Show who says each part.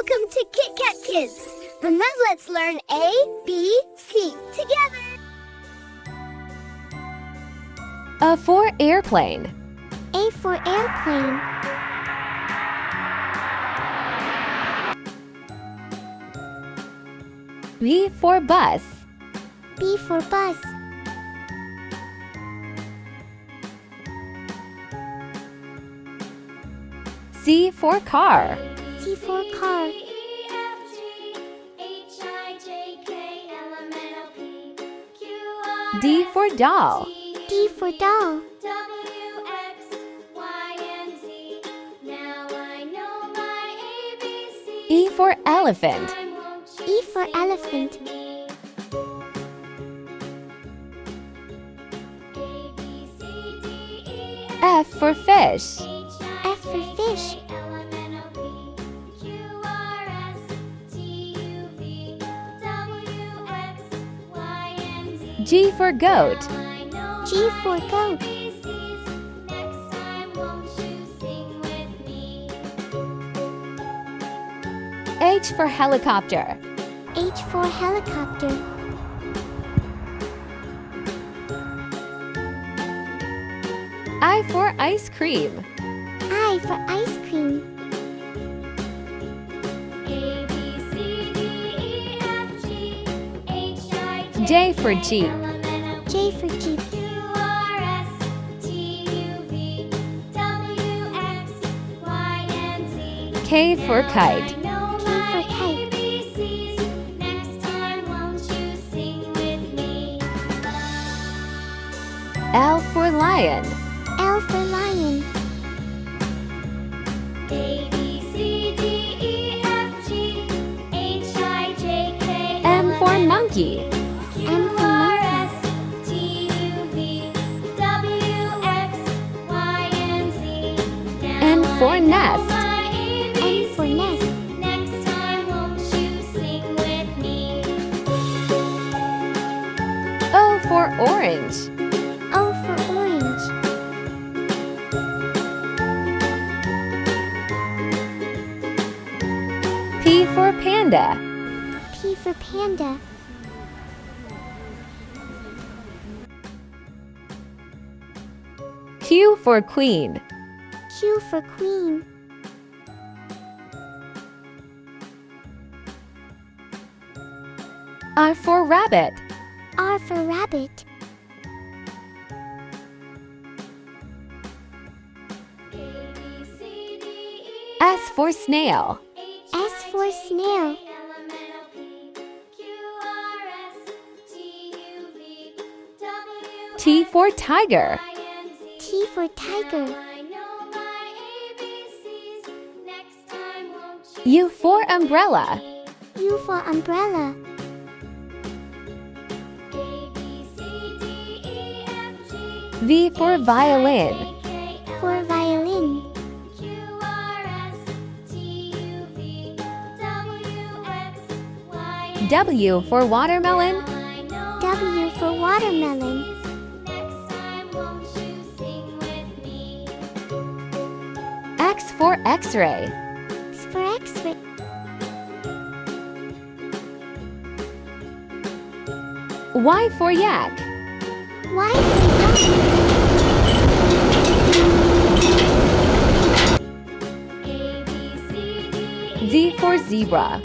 Speaker 1: Welcome to Kit Kat Kids. And now let's learn A, B, C together.
Speaker 2: A for airplane.
Speaker 1: A for airplane.
Speaker 2: B for bus.
Speaker 1: B for bus.
Speaker 2: C for car.
Speaker 1: C for car.
Speaker 2: D for doll.
Speaker 1: D for doll.
Speaker 2: E for elephant.
Speaker 1: E for elephant.
Speaker 2: F for fish.
Speaker 1: F for fish.
Speaker 2: G for goat.
Speaker 1: G for goat.
Speaker 2: H for helicopter.
Speaker 1: H for helicopter.
Speaker 2: I for ice cream.
Speaker 1: I for ice cream.
Speaker 2: J for jeep.
Speaker 1: J for jeep.
Speaker 2: K for kite.
Speaker 1: K for kite.
Speaker 2: L for lion.
Speaker 1: L for lion.
Speaker 2: M for monkey.
Speaker 1: M for monkey.
Speaker 2: N for nest.
Speaker 1: N for nest.
Speaker 2: O for orange.
Speaker 1: O for orange.
Speaker 2: P for panda.
Speaker 1: P for panda.
Speaker 2: Q for queen.
Speaker 1: Q for queen.
Speaker 2: R for rabbit.
Speaker 1: R for rabbit.
Speaker 2: S for snail.
Speaker 1: S for snail.
Speaker 2: T for tiger.
Speaker 1: T for tiger.
Speaker 2: U for umbrella.
Speaker 1: U for umbrella.
Speaker 2: V for violin.
Speaker 1: For violin.
Speaker 2: W for watermelon.
Speaker 1: W for watermelon.
Speaker 2: X for x-ray.
Speaker 1: X for x-ray.
Speaker 2: Y for yak.
Speaker 1: Y for yak.
Speaker 2: Z for zebra.